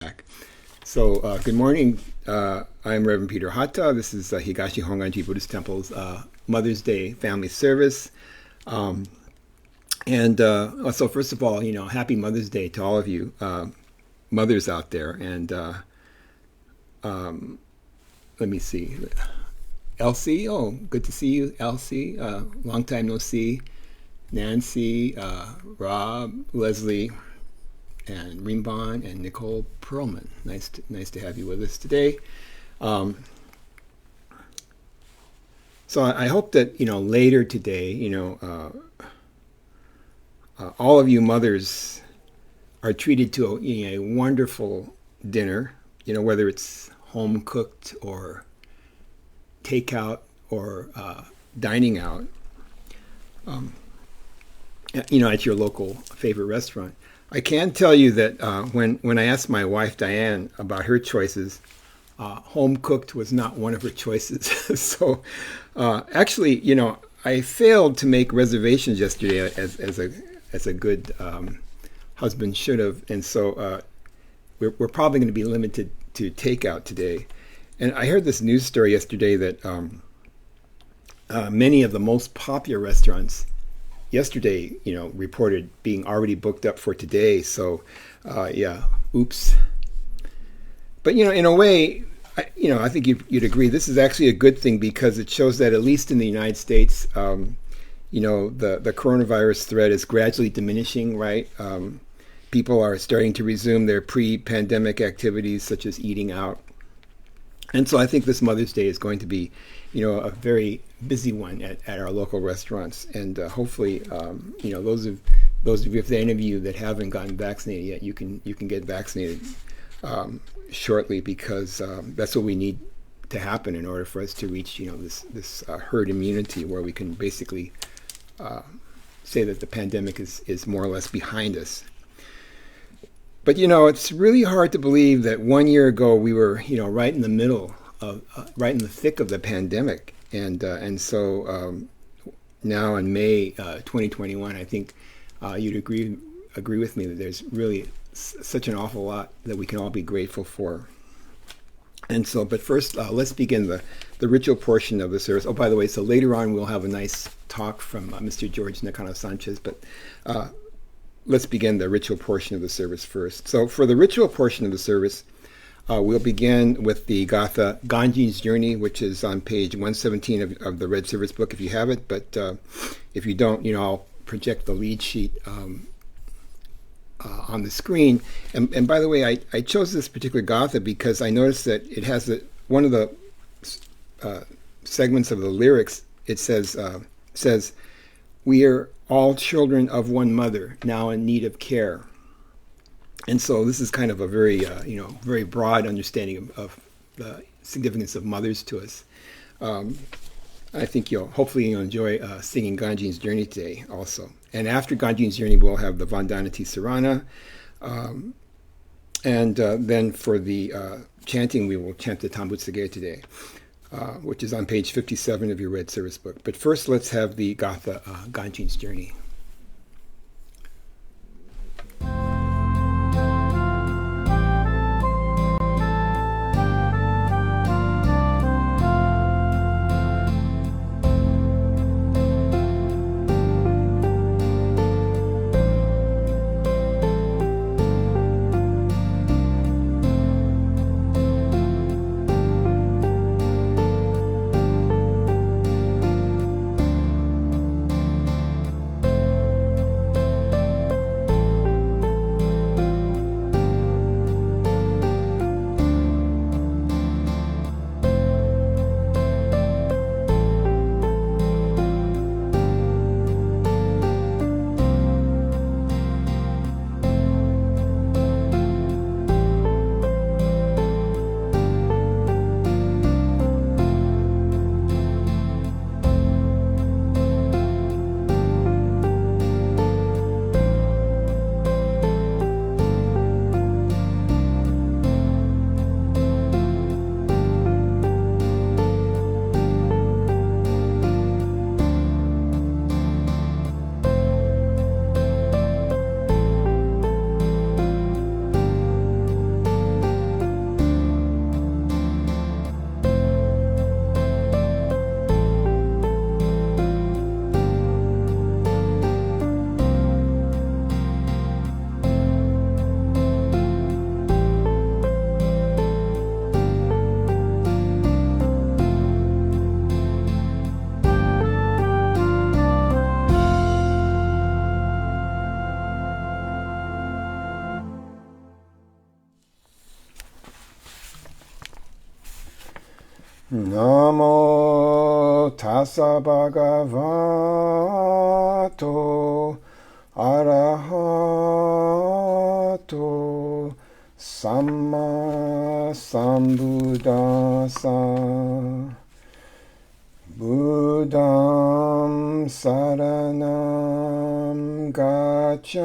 back. So, good morning. I'm Reverend Peter Hata. This is Higashi Honganji Buddhist Temple's Mother's Day family service. So first of all, happy Mother's Day to all of you mothers out there. And let me see. Elsie, oh, good to see you, Elsie. Long time no see. Nancy, Rob, Leslie, and Rimban, and Nicole Perlman. Nice to have you with us today. So I hope that later today, all of you mothers are treated to a wonderful dinner. Whether it's home cooked or takeout or dining out. At your local favorite restaurant. I can tell you that when I asked my wife Diane about her choices, home cooked was not one of her choices. So actually, I failed to make reservations yesterday as a good husband should have, and so we're probably going to be limited to takeout today. And I heard this news story yesterday that many of the most popular restaurants yesterday, reported being already booked up for today. So, oops. But, in a way, I think you'd agree this is actually a good thing because it shows that at least in the United States, the coronavirus threat is gradually diminishing, right? People are starting to resume their pre-pandemic activities such as eating out. And so I think this Mother's Day is going to be, a very busy one at our local restaurants. And hopefully, those of you, if there are any of you that haven't gotten vaccinated yet, you can get vaccinated shortly because that's what we need to happen in order for us to reach, this herd immunity where we can basically say that the pandemic is more or less behind us. But, it's really hard to believe that 1 year ago we were, right in the middle of, right in the thick of the pandemic. And so now in May 2021, I think you'd agree with me that there's really such an awful lot that we can all be grateful for. And so, but first, let's begin the ritual portion of the service. Oh, by the way, so later on we'll have a nice talk from Mr. George Nakano-Sanchez, but let's begin the ritual portion of the service first. So for the ritual portion of the service, we'll begin with the Gatha Ganjin's Journey, which is on page 117 of the Red Service book if you have it. But if you don't, I'll project the lead sheet on the screen. And by the way, I chose this particular Gatha because I noticed that it has one of the segments of the lyrics. It says, "We are all children of one mother, now in need of care." And so this is kind of a very, very broad understanding of the significance of mothers to us. I think hopefully you'll enjoy singing Ganjin's Journey today also. And after Ganjin's Journey, we'll have the Vandanati Sarana. And then for the chanting, we will chant the Tambutsage today, which is on page 57 of your Red Service book. But first, let's have the Gatha Ganjin's Journey. Namo tassa bhagavato arahato samma sambuddhassa. Buddham saranam gacchami.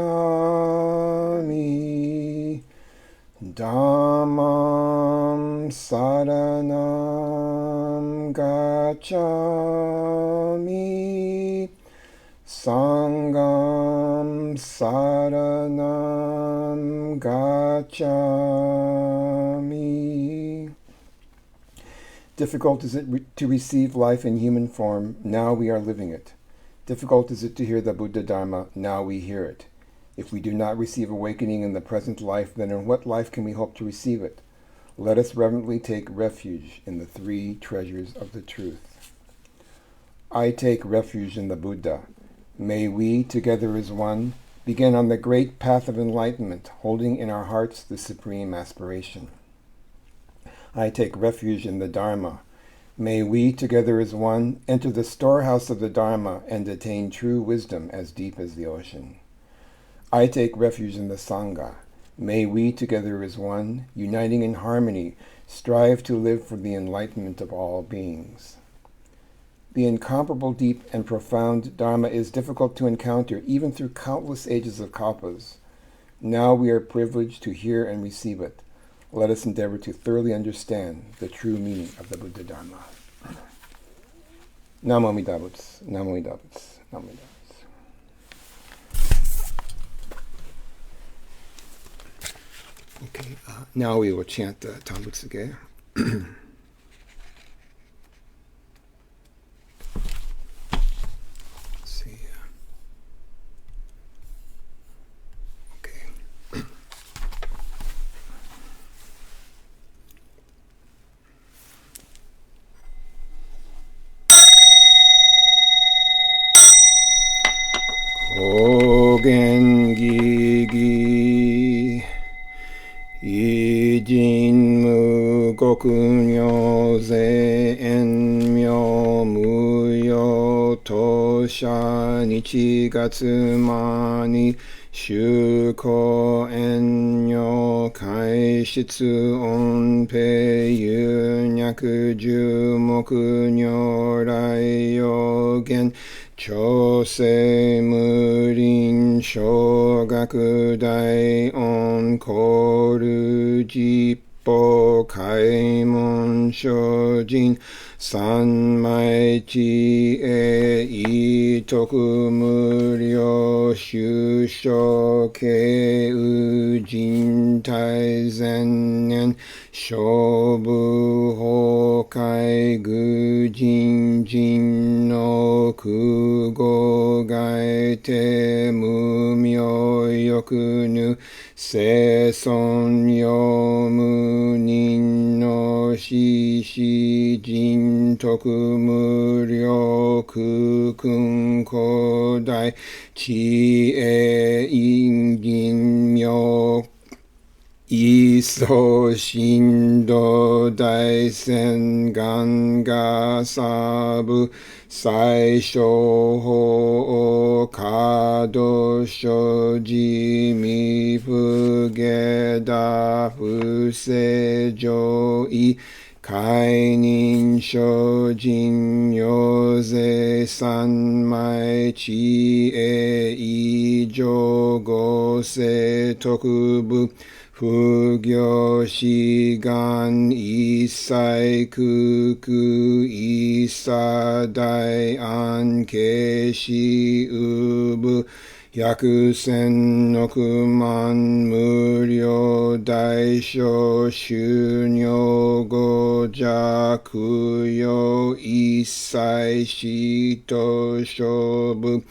Dhammam saranam gacchami. Sangham saranam gacchami. Difficult is it to receive life in human form, now we are living it. Difficult is it to hear the Buddha Dharma, now we hear it. If we do not receive awakening in the present life, then in what life can we hope to receive it? Let us reverently take refuge in the three treasures of the truth. I take refuge in the Buddha. May we, together as one, begin on the great path of enlightenment, holding in our hearts the supreme aspiration. I take refuge in the Dharma. May we, together as one, enter the storehouse of the Dharma and attain true wisdom as deep as the ocean. I take refuge in the Sangha. May we, together as one, uniting in harmony, strive to live for the enlightenment of all beings. The incomparable, deep, and profound Dharma is difficult to encounter, even through countless ages of kalpas. Now we are privileged to hear and receive it. Let us endeavor to thoroughly understand the true meaning of the Buddha Dharma. Namo Amida Butsu, Namo Amida Butsu, Namo Amida Butsu. Okay, now we will chant the Tambutsuge. Let's see. Okay. Kogen Gigi Ijin mu goku nyo ze en myo muyo tosha nichi gatsu ma ni shuko en nyo kai shitsu onpe yu nyaku ju moku nyorai yogen Chosei murin shogaku dai on koru jippo kaimon shojin sanmai chi e itoku muryo shusho ke ujin tai zennen shobu hokai gujin jin no kugo gaite mumyo yokunu se son yomu nin no shishi jin toku muryo kukun kodai chi e ingin myo Iso shindo daisen ganga sabu saisho ho kado shoji mi fugeda fuse joi kainin shojin yoze sanmai chi e ijo go se tokubu Fugyo shigan isai kuku isadai ankeshi ubu yakusen nokuman muryo daisho shunyo gojakuyo isai shito shobu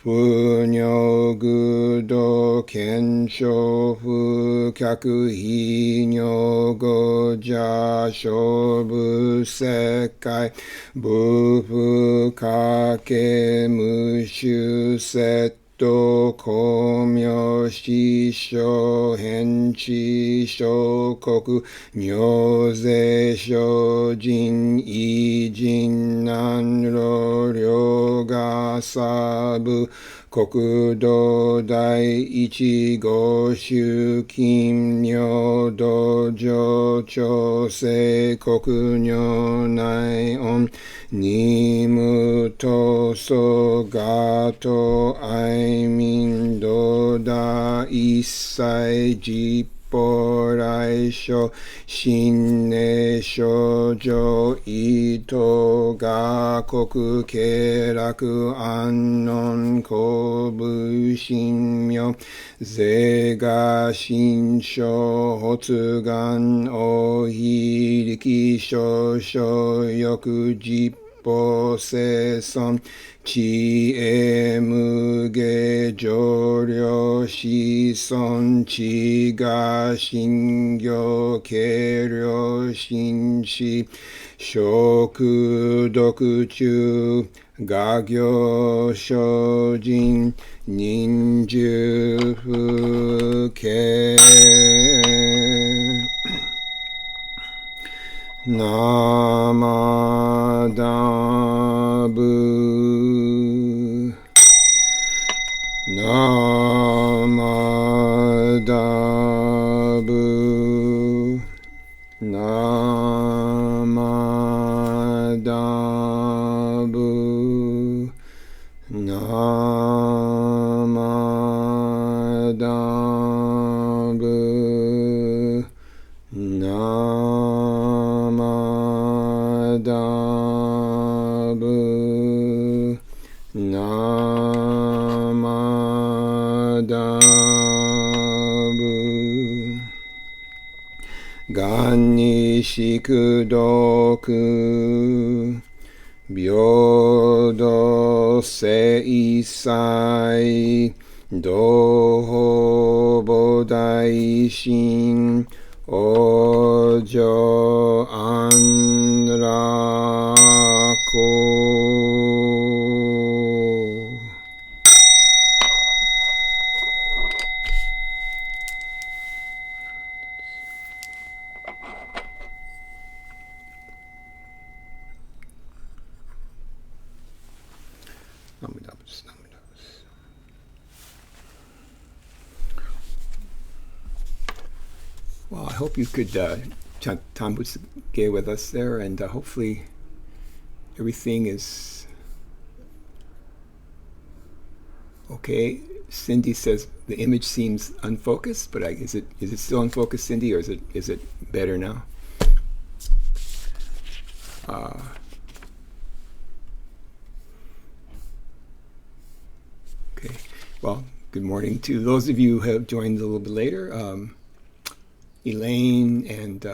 Funyo gudo kensho fukyaku hinyo goja shobu sekai bufu kake mushu set と公明師匠変地小国尿税精進偉人南路両がサブ国土第一号州金尿道上調整国尿内音ニムトソガトアイミンドダ一切実法来所新年少女伊藤が国経楽安穏公武神明税が新書発願お非力少々翌実法生存知恵無下上量子孫知が信行軽量心死食毒中画行精進忍術不敬ナマダブナマダブナマダブナマダブナマダブナマダブがんに宿毒平等正妻同法菩提心往生安楽Well, I hope you could tambutsuge with us there, and hopefully everything is okay. Cindy says the image seems unfocused, but is it still unfocused, Cindy, or is it better now? Okay. Well, good morning to those of you who have joined a little bit later. Elaine and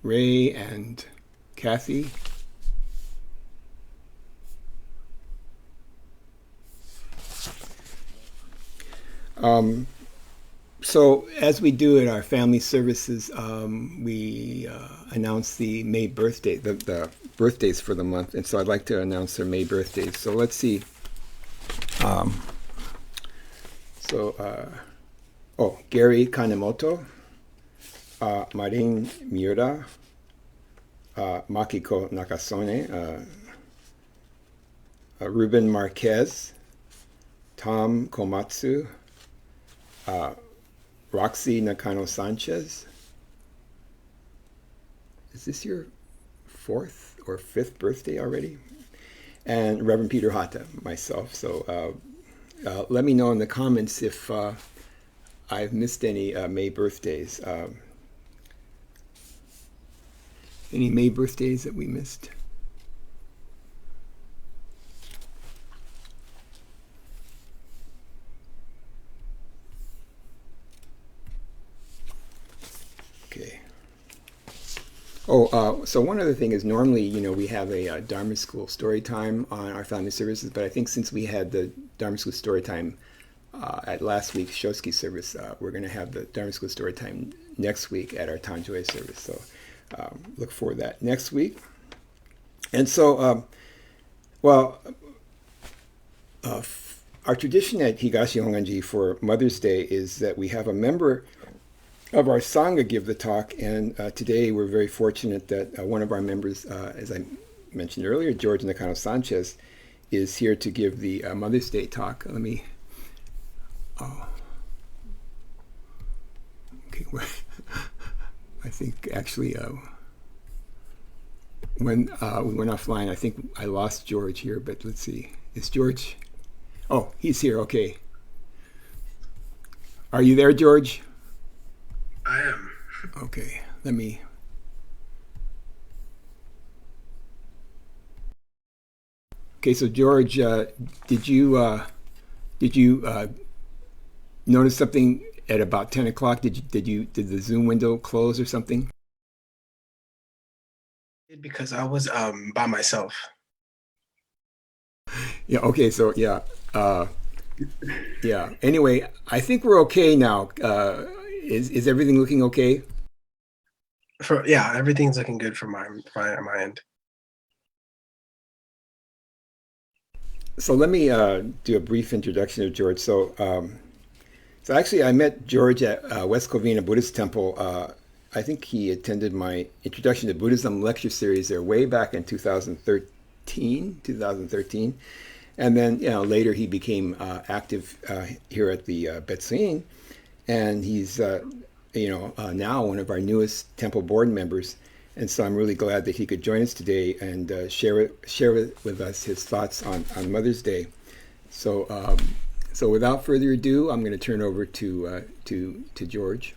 Ray and Kathy. So as we do at our family services, we announce the May birthday, the birthdays for the month, and so I'd like to announce their May birthdays. So let's see. Gary Kanemoto, Marin Miura, Makiko Nakasone, Ruben Marquez, Tom Komatsu, Roxy Nakano-Sanchez. Is this your 4th or 5th birthday already? And Reverend Peter Hata, myself. So let me know in the comments if I've missed any May birthdays. Any May birthdays that we missed? Okay. So one other thing is normally, we have a Dharma School story time on our family services, but I think since we had the Dharma School story time at last week's Shosuke service, we're going to have the Dharma School story time next week at our Tanjoi service. So look for that next week. And so, our tradition at Higashi Honganji for Mother's Day is that we have a member of our Sangha give the talk. And today we're very fortunate that one of our members, as I mentioned earlier, George Nakano-Sanchez, is here to give the Mother's Day talk. Let me. Oh, okay. I think actually when we went offline, I think I lost George here, but let's see. Is George? Oh, he's here. Okay. Are you there, George? I am. Okay. Let me. Okay. So George, did you did you notice something at about 10 o'clock? Did the Zoom window close or something? Because I was by myself. Yeah. Okay. So yeah. Uh, yeah. Anyway, I think we're okay now. Is everything looking okay? For yeah, everything's looking good for my end. So let me do a brief introduction of George. So actually, I met George at West Covina Buddhist Temple. I think he attended my Introduction to Buddhism lecture series there way back in 2013. And then later he became active here at the Betsuin, and he's now one of our newest temple board members. And so I'm really glad that he could join us today and share with us his thoughts on Mother's Day. So so without further ado, I'm going to turn over to George.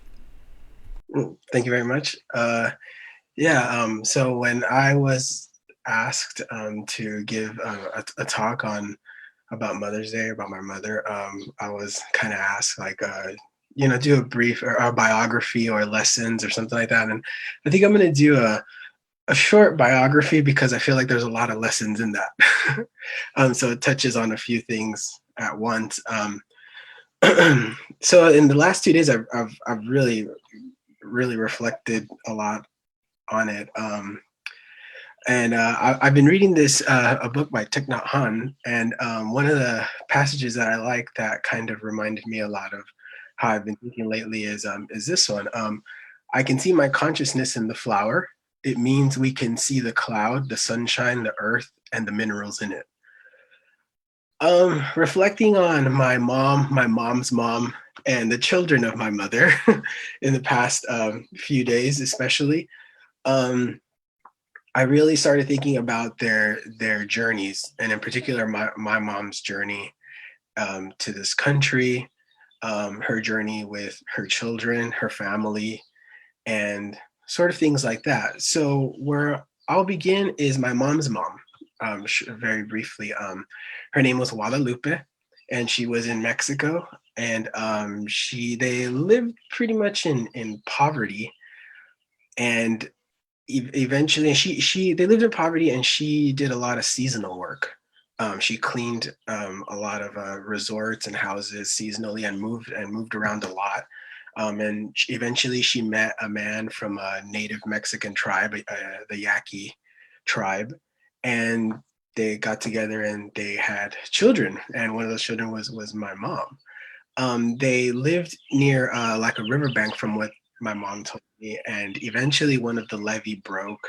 Thank you very much. Yeah. So when I was asked to give a talk on about Mother's Day, about my mother, I was kind of asked like, do a brief or a biography or lessons or something like that. And I think I'm going to do a short biography because I feel like there's a lot of lessons in that. So it touches on a few things at once. So in the last 2 days, I've really reflected a lot on it. And I've been reading this a book by Thich Nhat Hanh, and one of the passages that I like that kind of reminded me a lot of how I've been thinking lately is this one. I can see my consciousness in the flower. It means we can see the cloud, the sunshine, the earth, and the minerals in it. Reflecting on my mom's mom, and the children of my mother in the past few days, especially. Um, I really started thinking about their journeys, and in particular, my mom's journey to this country, her journey with her children, her family, and sort of things like that. So where I'll begin is my mom's mom. Very briefly, her name was Guadalupe, and she was in Mexico, and they lived pretty much in poverty, and eventually she they lived in poverty, and she did a lot of seasonal work. She cleaned a lot of resorts and houses seasonally, and moved around a lot. And eventually she met a man from a native Mexican tribe, the Yaqui tribe, and they got together and they had children, and one of those children was my mom. They lived near like a riverbank, from what my mom told me, and eventually one of the levees broke,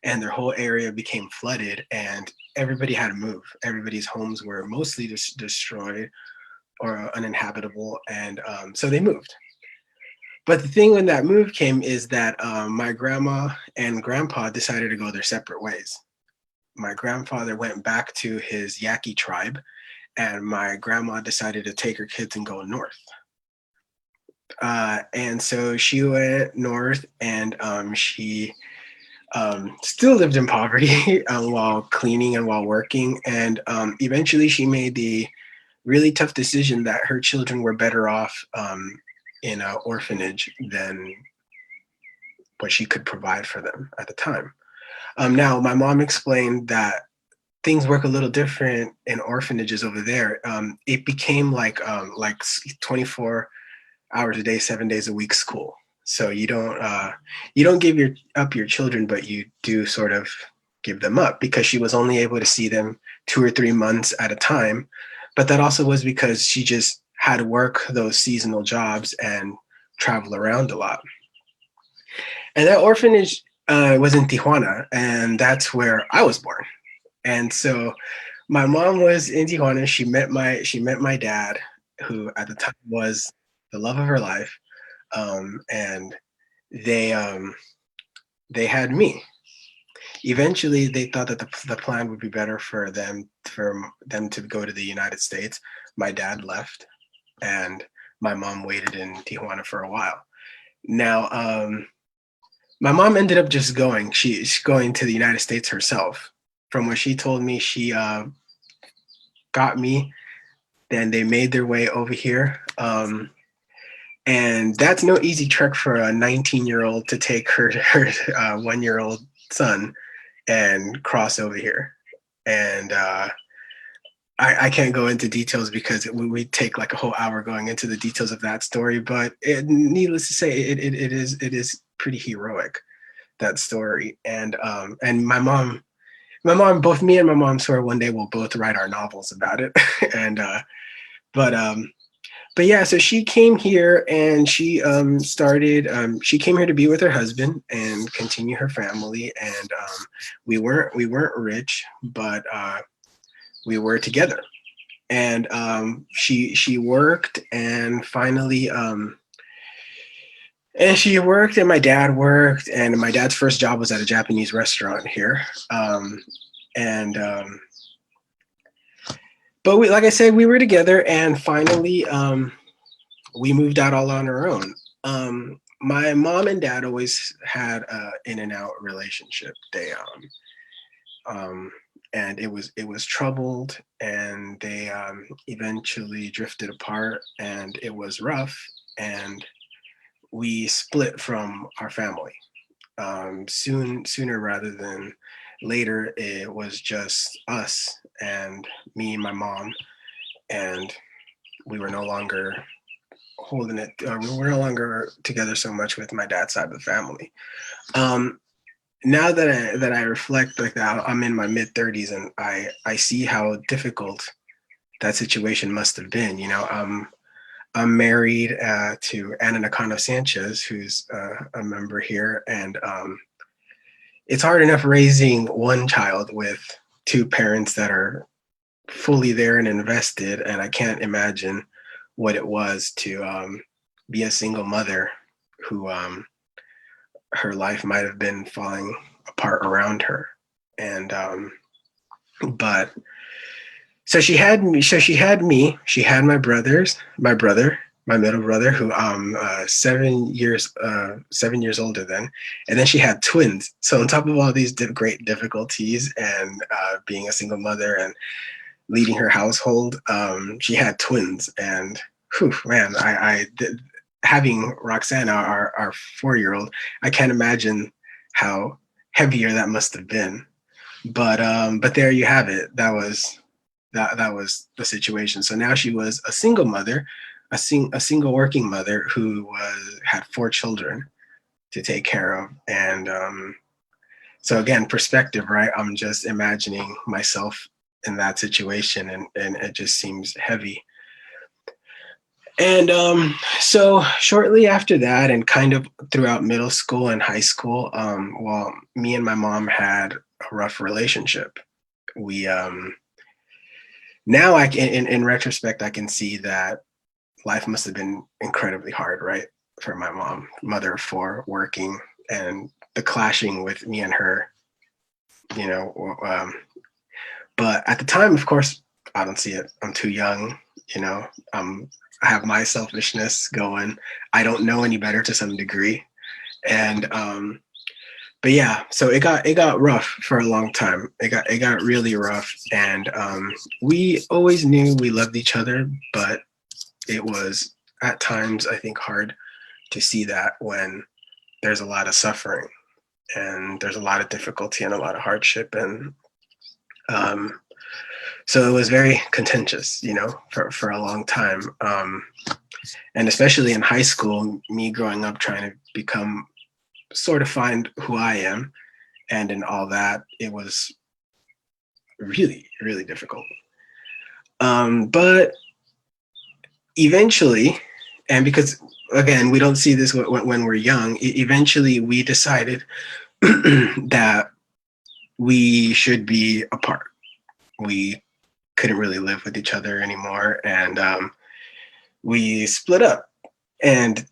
and their whole area became flooded, and everybody had to move. Everybody's homes were mostly destroyed or uninhabitable, and so they moved. But the thing when that move came is that my grandma and grandpa decided to go their separate ways. My grandfather went back to his Yaqui tribe, and my grandma decided to take her kids and go north. And so she went north, and she still lived in poverty while cleaning and while working. And eventually she made the really tough decision that her children were better off in an orphanage than what she could provide for them at the time. Now, my mom explained that things work a little different in orphanages over there. It became like 24 hours a day, 7 days a week school. So you don't give your children, but you do sort of give them up because she was only able to see them 2 or 3 months at a time. But that also was because she just had to work those seasonal jobs and travel around a lot. And that orphanage was in Tijuana, and that's where I was born. And so my mom was in Tijuana. She met my dad, who at the time was the love of her life, and they they had me. Eventually, they thought that the plan would be better for them to go to the United States. My dad left, and my mom waited in Tijuana for a while. Now, my mom ended up just going. She's going to the United States herself. From what she told me, she got me. Then they made their way over here. And that's no easy trek for a 19-year-old to take her 1-year-old son and cross over here. And I can't go into details because we take like a whole hour going into the details of that story. But needless to say, it is pretty heroic, that story. And both me and my mom swear one day we'll both write our novels about it. and but but yeah, so she came here and she started. She came here to be with her husband and continue her family. And we weren't rich, but we were together. And she worked, and finally, and she worked, and my dad worked, and my dad's first job was at a Japanese restaurant here. And But like I said, we were together, and finally, we moved out all on our own. My mom and dad always had a in and out relationship. And it was troubled, and they eventually drifted apart, and it was rough, and we split from our family. Sooner rather than later, it was just us and me and my mom, and we were no longer holding it. We were no longer together so much with my dad's side of the family. Um, Now that I reflect like that, I'm in my mid 30s, and I see how difficult that situation must have been. I'm married to Anna Nakano-Sanchez, who's a member here, and it's hard enough raising one child with two parents that are fully there and invested, and I can't imagine what it was to be a single mother who her life might have been falling apart around her. And but so she had me. She had my brother, my middle brother, who 7 years older than, and then she had twins. So on top of all these great difficulties and being a single mother and leading her household, she had twins. And whew, man, having Roxana, our 4-year-old, I can't imagine how heavier that must have been. But there you have it. That was the situation. So now she was a single mother, a single working mother who had 4 children to take care of. And so again, perspective, right? I'm just imagining myself in that situation, and it just seems heavy. And so shortly after that, and kind of throughout middle school and high school, well, me and my mom had a rough relationship. We Now in retrospect, I can see that life must have been incredibly hard, right, for my mom, mother of 4, working, and the clashing with me and her, you know. But at the time, of course, I don't see it. I'm too young, you know. I have my selfishness going. I don't know any better to some degree, and but yeah, so it got rough for a long time. It got really rough, and we always knew we loved each other, but it was at times, I think, hard to see that when there's a lot of suffering and there's a lot of difficulty and a lot of hardship. And um, so it was very contentious, for a long time. And especially in high school, me growing up trying to become, sort of find who I am, and in all that, it was really, really difficult. But eventually, and because again, we don't see this when we're young, eventually we decided that we should be apart. We couldn't really live with each other anymore, and we split up. And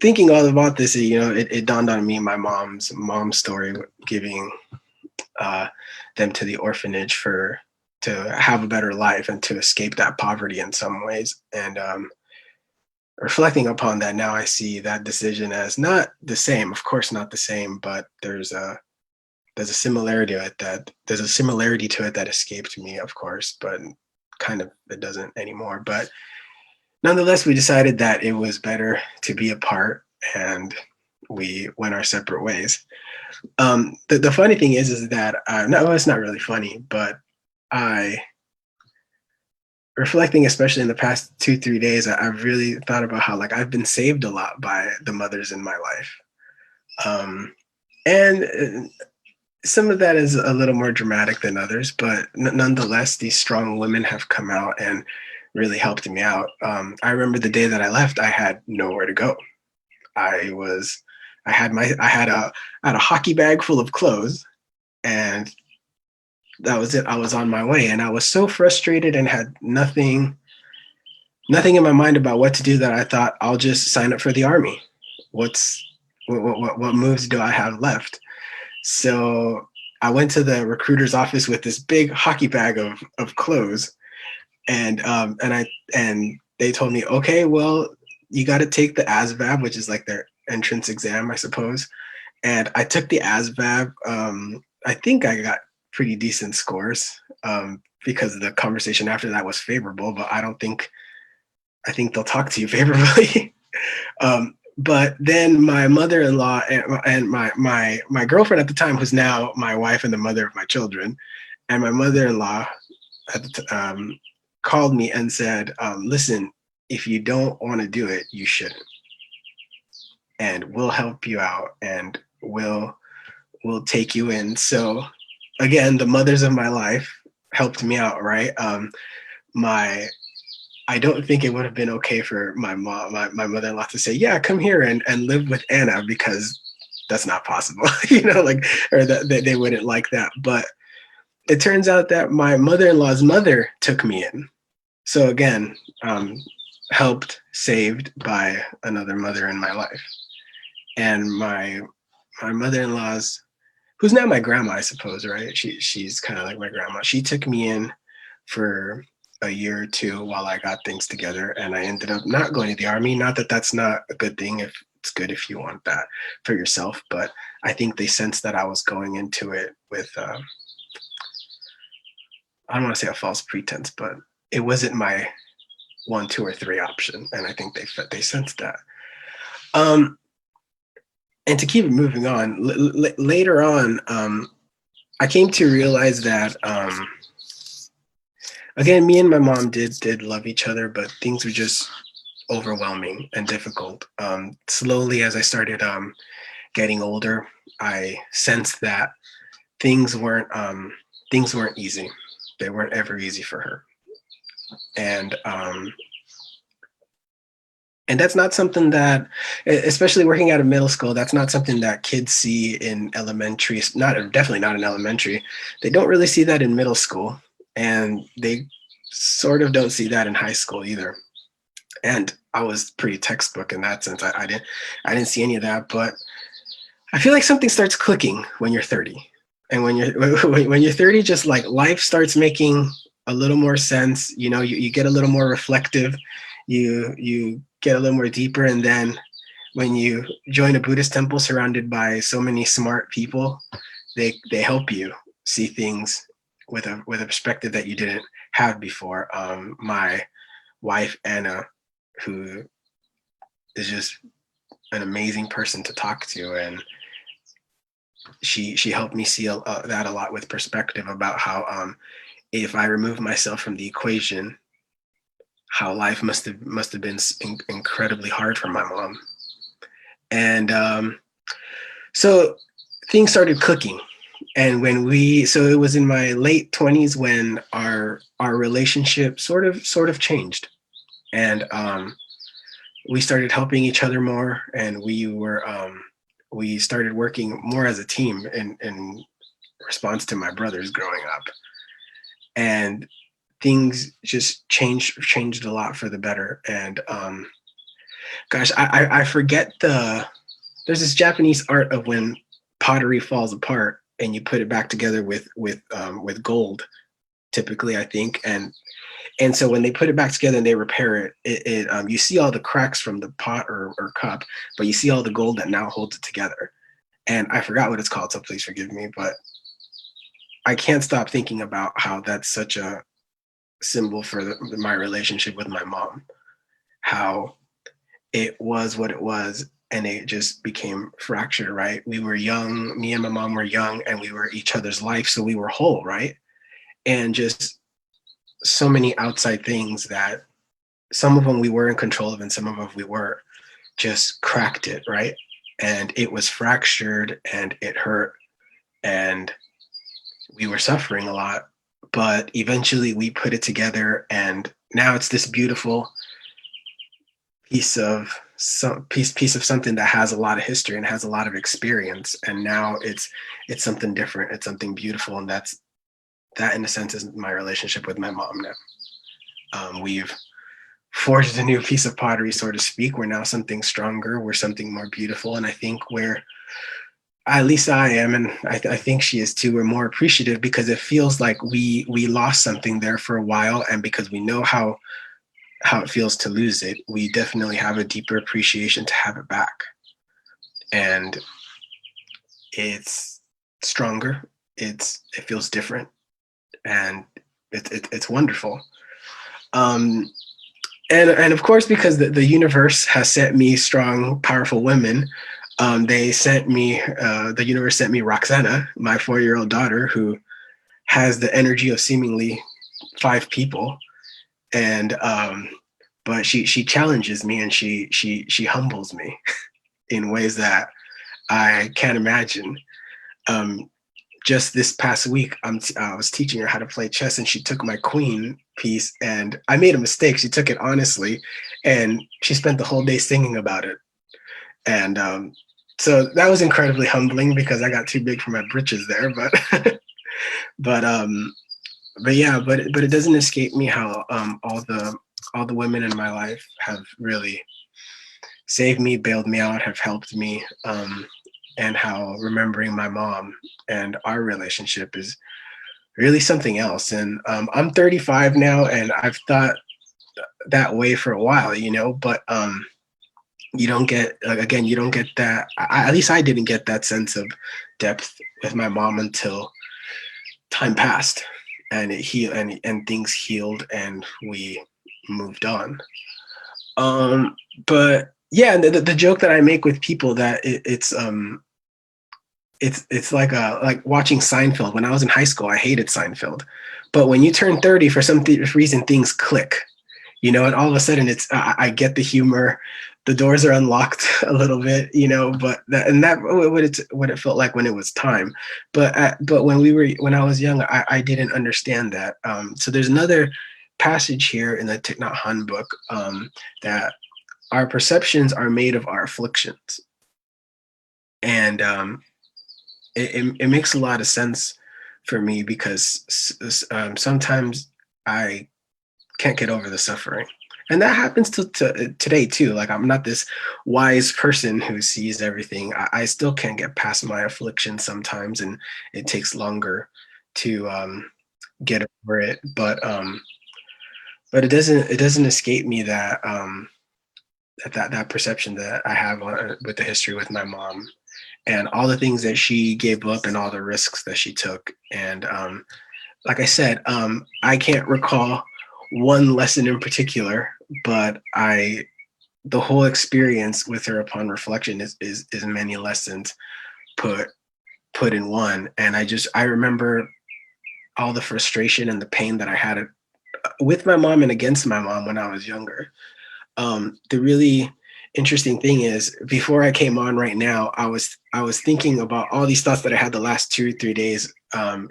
thinking all about this, it dawned on me my mom's story, giving uh, them to the orphanage to have a better life and to escape that poverty in some ways. And reflecting upon that now, I see that decision as not the same. Of course, not the same, but there's a similarity to it that escaped me, of course, but kind of it doesn't anymore. But nonetheless, we decided that it was better to be apart, and we went our separate ways. The funny thing is that no, it's not really funny, but I reflecting, especially in the past 2-3 days, I've really thought about how like I've been saved a lot by the mothers in my life, and some of that is a little more dramatic than others, but nonetheless, these strong women have come out and really helped me out. I remember the day that I left, I had nowhere to go. I was, I had a hockey bag full of clothes, and that was it. I was on my way, and I was so frustrated and had nothing in my mind about what to do that I thought I'll just sign up for the army. What's what moves do I have left? So I went to the recruiter's office with this big hockey bag of clothes, and they told me, okay, well, you got to take the ASVAB, which is like their entrance exam, I suppose. And I took the ASVAB. I think I got pretty decent scores because the conversation after that was favorable, but I think they'll talk to you favorably. But then my mother-in-law and my girlfriend at the time, who's now my wife and the mother of my children, and my mother-in-law called me and said, listen, if you don't want to do it, you shouldn't. And we'll help you out, and we'll take you in. So again, the mothers of my life helped me out, right? My I don't think it would have been okay for my mom, my mother-in-law, to say, yeah, come here and live with Anna, because that's not possible, like, or that they wouldn't like that. But it turns out that my mother-in-law's mother took me in. So again, helped, saved by another mother in my life. And my mother-in-law's, who's now my grandma, I suppose, right? She's kind of like my grandma. She took me in for a year or two while I got things together, and I ended up not going to the army. Not that that's not a good thing. If it's good if you want that for yourself, but I think they sensed that I was going into it with I don't want to say a false pretense, but it wasn't my 1, 2, or 3 option, and I think they sensed that. And to keep it moving on, later on, I came to realize that again, me and my mom did love each other, but things were just overwhelming and difficult. Slowly, as I started getting older, I sensed that things weren't easy. They weren't ever easy for her, and that's not something that, especially working out of middle school, that's not something that kids see in elementary. Definitely not in elementary. They don't really see that in middle school, and they sort of don't see that in high school either. And I was pretty textbook in that sense. I didn't see any of that, but I feel like something starts clicking when you're 30. And when you're 30, just like life starts making a little more sense. You get a little more reflective. You get a little more deeper, and then when you join a Buddhist temple surrounded by so many smart people, they help you see things with a perspective that you didn't have before. My wife Anna, who is just an amazing person to talk to, and she helped me see that a lot with perspective about how if I remove myself from the equation, how life must have been incredibly hard for my mom. And so things started clicking. And so it was in my late 20s when our relationship sort of changed. And we started helping each other more, and we started working more as a team in response to my brothers growing up. And things just changed a lot for the better. And gosh, I forget there's this Japanese art of when pottery falls apart and you put it back together with gold, typically, I think. And so when they put it back together and they repair it, you see all the cracks from the pot or cup, but you see all the gold that now holds it together. And I forgot what it's called, so please forgive me, but I can't stop thinking about how that's such a symbol for my relationship with my mom. How it was what it was, and it just became fractured, right? We were young, me and my mom were young, and we were each other's life, so we were whole, right? And just so many outside things that some of them we were in control of and some of them we were, just cracked it, right? And it was fractured and it hurt and we were suffering a lot, but eventually we put it together, and now it's this beautiful piece of something that has a lot of history and has a lot of experience, and now it's something different, it's something beautiful, and that in a sense is my relationship with my mom now. We've forged a new piece of pottery, so to speak. We're now something stronger, we're something more beautiful, and I think we're, at least I am, and I think she is too, we're more appreciative because it feels like we lost something there for a while, and because we know how it feels to lose it, we definitely have a deeper appreciation to have it back. And it's stronger, it feels different, and it's wonderful. Um, and of course, because the universe has sent me strong, powerful women, the universe sent me Roxana, my 4-year-old daughter, who has the energy of seemingly 5 people. And but she challenges me, and she humbles me in ways that I can't imagine. Um, just this past week, I was teaching her how to play chess, and she took my queen piece, and I made a mistake. She took it honestly, and she spent the whole day singing about it. And so that was incredibly humbling because I got too big for my britches there. But but but yeah, but it doesn't escape me how all the women in my life have really saved me, bailed me out, have helped me, and how remembering my mom and our relationship is really something else. And I'm 35 now, and I've thought that way for a while, but you don't get, again, you don't get that. At least I didn't get that sense of depth with my mom until time passed, and and things healed, and we moved on. But yeah, the joke that I make with people that it's like watching Seinfeld. When I was in high school, I hated Seinfeld, but when you turn 30, for some reason, things click, and all of a sudden I get the humor. The doors are unlocked a little bit, but that what it felt like when it was time. But when I was young, I didn't understand that. So there's another passage here in the Thich Nhat Hanh book, that our perceptions are made of our afflictions, and it makes a lot of sense for me because sometimes I can't get over the suffering. And that happens to today too. Like, I'm not this wise person who sees everything. I still can't get past my affliction sometimes, and it takes longer to get over it. But it doesn't escape me that that perception that I have with the history with my mom, and all the things that she gave up and all the risks that she took. And like I said, I can't recall one lesson in particular, but the whole experience with her upon reflection is many lessons put in one. And I remember all the frustration and the pain that I had with my mom and against my mom when I was younger. The really interesting thing is, before I came on right now, I was thinking about all these thoughts that I had the last 2 or 3 days,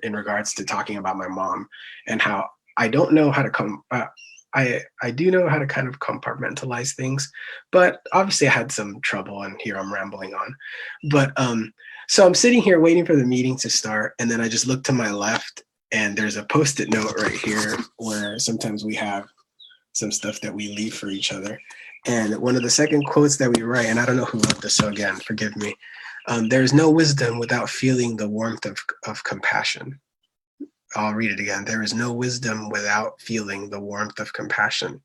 in regards to talking about my mom, and how I don't know how to come. I do know how to kind of compartmentalize things, but obviously I had some trouble, and here I'm rambling on. But so I'm sitting here waiting for the meeting to start, and then I just look to my left, and there's a post-it note right here where sometimes we have some stuff that we leave for each other. And one of the second quotes that we write, and I don't know who wrote this, so again, forgive me. There's no wisdom without feeling the warmth of compassion. I'll read it again. There is no wisdom without feeling the warmth of compassion.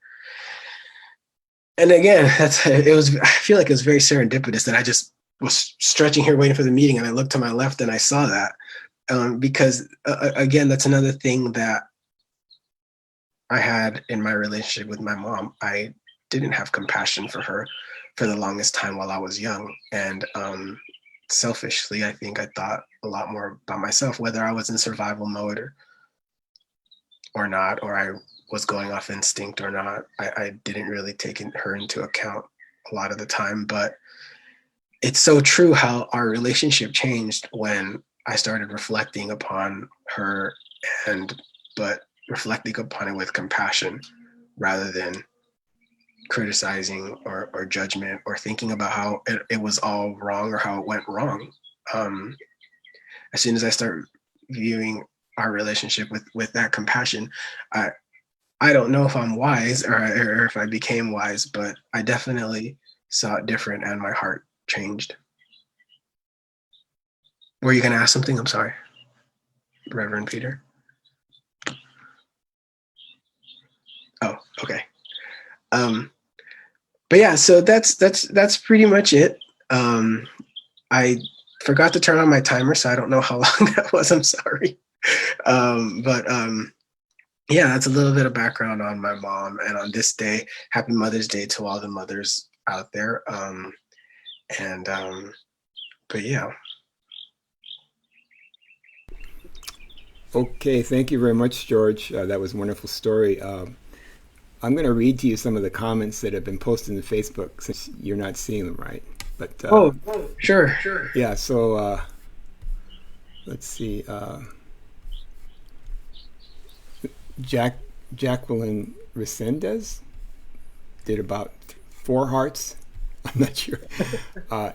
And again, I feel like it was very serendipitous that I just was stretching here waiting for the meeting, and I looked to my left and I saw that. Because again, that's another thing that I had in my relationship with my mom. I didn't have compassion for her for the longest time while I was young. And selfishly, I think I thought a lot more about myself, whether I was in survival mode or not, or I was going off instinct or not. I didn't really take her into account a lot of the time. But it's so true how our relationship changed when I started reflecting upon her, but reflecting upon it with compassion rather than criticizing or judgment, or thinking about how it was all wrong or how it went wrong. As soon as I start viewing our relationship with that compassion, I don't know if I'm wise, or if I became wise, but I definitely saw it different, and my heart changed. Were you going to ask something? I'm sorry, Reverend Peter. Oh, okay. But yeah, so that's pretty much it. I forgot to turn on my timer, so I don't know how long that was. I'm sorry. But yeah, that's a little bit of background on my mom, and on this day, happy Mother's Day to all the mothers out there. But yeah. Okay, thank you very much, George. That was a wonderful story. I'm going to read to you some of the comments that have been posted in Facebook, since you're not seeing them, right? But Sure. yeah, so let's see. Jacqueline Resendez did about 4 hearts. I'm not sure.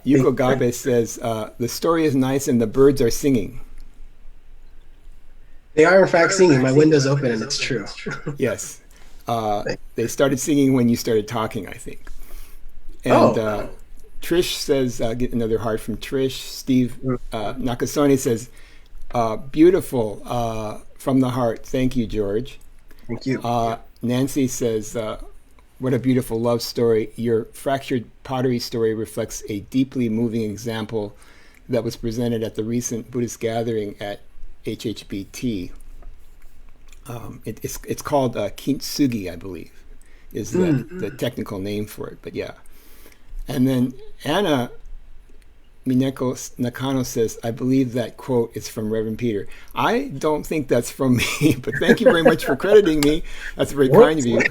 Yuko Gabe says, the story is nice and the birds are singing. They are in fact singing. My window's open, and it's true. Yes. They started singing when you started talking, I think. And Trish says, get another heart from Trish. Steve Nakasone says, beautiful, from the heart. Thank you, George. Thank you. Nancy says, what a beautiful love story. Your fractured pottery story reflects a deeply moving example that was presented at the recent Buddhist gathering at HHBT. It's called kintsugi, I believe, is the technical name for it. But yeah. And then Anna Mineko Nakano says, I believe that quote is from Reverend Peter. I don't think that's from me, but thank you very much for crediting me. That's very kind of you.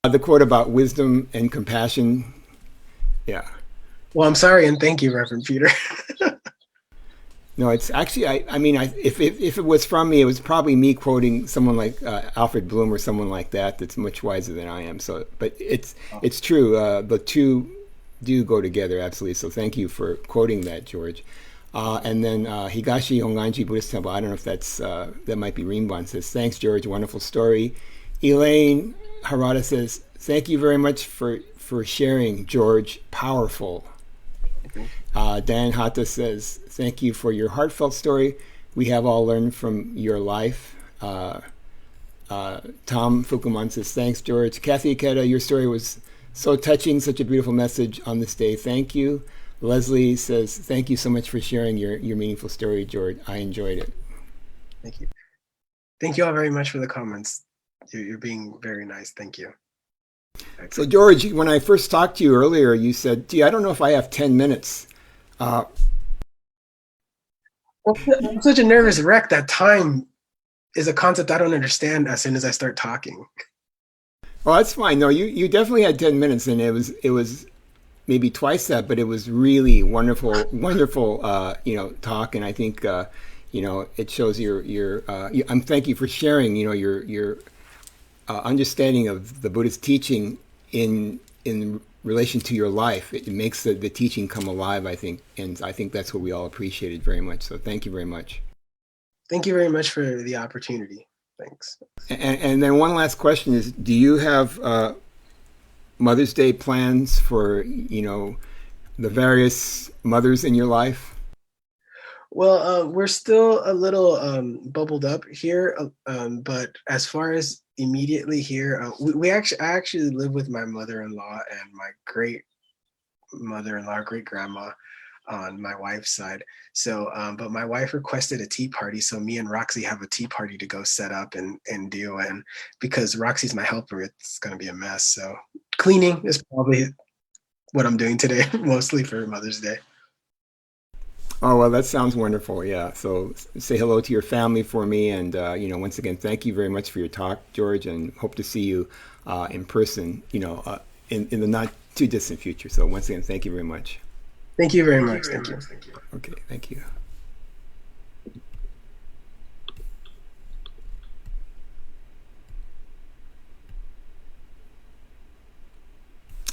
The quote about wisdom and compassion. Yeah. Well, I'm sorry, and thank you, Reverend Peter. No, it's actually, I mean, if it was from me, it was probably me quoting someone like Alfred Bloom or someone like that that's much wiser than I am. So, but it's true. The two do go together, absolutely. So thank you for quoting that, George. And then Higashi Honganji Buddhist Temple, I don't know if that might be Rinban, says, thanks, George, wonderful story. Elaine Harada says, thank you very much for sharing, George, powerful. Dan Hata says, thank you for your heartfelt story. We have all learned from your life. Tom Fukuman says, thanks, George. Kathy Ikeda, your story was so touching, such a beautiful message on this day. Thank you. Leslie says, thank you so much for sharing your meaningful story, George. I enjoyed it. Thank you. Thank you all very much for the comments. You're being very nice. Thank you. So, George, when I first talked to you earlier, you said, gee, I don't know if I have 10 minutes. Well, I'm such a nervous wreck that time is a concept I don't understand as soon as I start talking. Well, that's fine. No, you definitely had 10 minutes, and it was maybe twice that, but it was really wonderful, wonderful, talk. And I think, it shows I'm thank you for sharing, your understanding of the Buddhist teaching in relation to your life. It makes the teaching come alive, I think, and I think that's what we all appreciated very much. So thank you very much. Thank you very much for the opportunity. Thanks. And then one last question is: do you have Mother's Day plans for the various mothers in your life? Well, we're still a little bubbled up here, but as far as immediately here, I actually live with my mother-in-law and my great mother-in-law, great grandma on my wife's side. So, but my wife requested a tea party, so me and Roxy have a tea party to go set up and do. And because Roxy's my helper, it's going to be a mess. So, cleaning is probably what I'm doing today, mostly for Mother's Day. Oh, well, that sounds wonderful. Yeah. So say hello to your family for me. And, once again, thank you very much for your talk, George, and hope to see you in person, in the not too distant future. So once again, thank you very much. Thank you very much. Thank you. Okay. Thank you.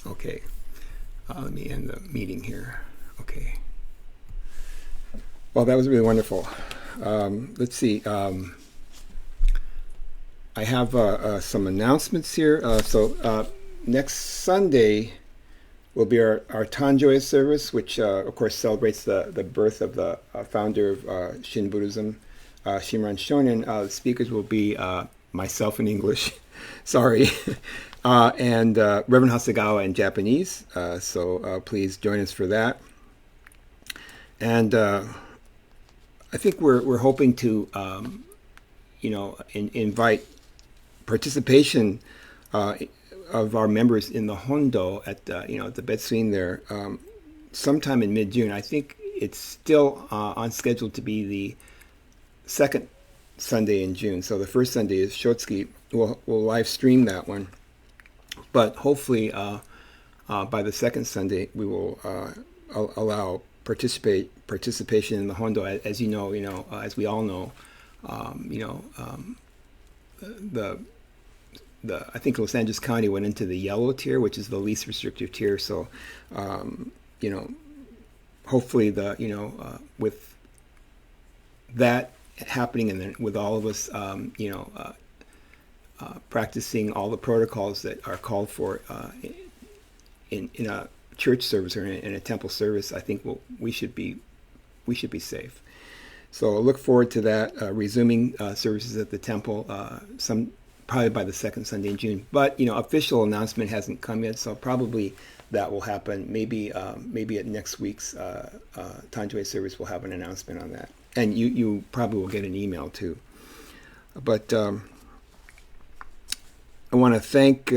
Okay. Let me end the meeting here. Okay. Well, that was really wonderful. Let's see. I have some announcements here. So next Sunday will be our Tanjoy service, which of course celebrates the birth of the founder of Shin Buddhism, Shimran Shonin. The speakers will be myself in English, sorry, and Reverend Hasegawa in Japanese. So please join us for that. And I think we're hoping to, invite participation of our members in the Hondo at the Betsuin there sometime in mid-June. I think it's still on schedule to be the second Sunday in June. So the first Sunday is Shotsuki. We'll live stream that one, but hopefully by the second Sunday we will allow participation in the Hondo. As you know, as we all know, I think Los Angeles County went into the yellow tier, which is the least restrictive tier. So, hopefully with that happening, and then with all of us, practicing all the protocols that are called for in a church service or in a temple service, I think we should be safe. So I look forward to that, resuming services at the temple probably by the second Sunday in June. But official announcement hasn't come yet, so probably that will happen. Maybe at next week's Tanjoi service we'll have an announcement on that, and you probably will get an email too. But I want to thank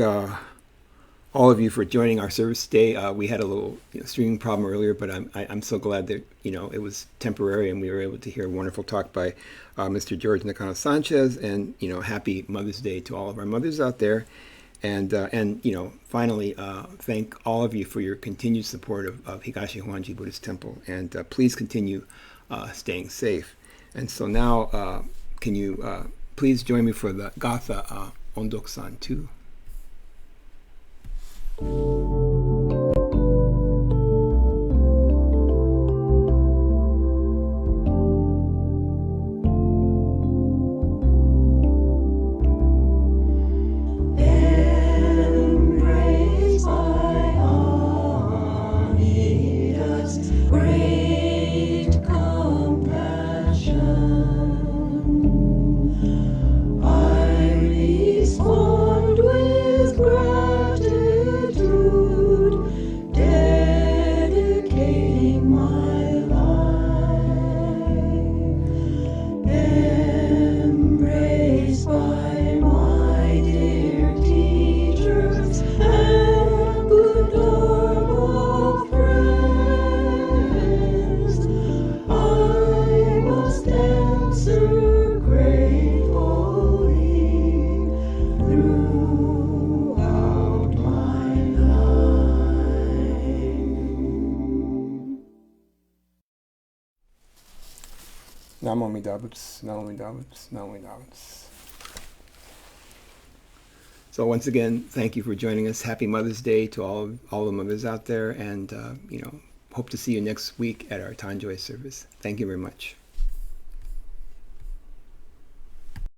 all of you for joining our service today. We had a little streaming problem earlier, but I'm so glad that it was temporary and we were able to hear a wonderful talk by Mr. George Nakano-Sanchez. And happy Mother's Day to all of our mothers out there. And finally, thank all of you for your continued support of Higashi Huanji Buddhist Temple. And please continue staying safe. And so now, can you please join me for the Gatha Ondoksan 2? Respond with gratitude. Namo Midabutsu, Namo Midabutsu, Namo Midabutsu. So once again, thank you for joining us. Happy Mother's Day to all the mothers out there, and hope to see you next week at our Tanjoy service. Thank you very much.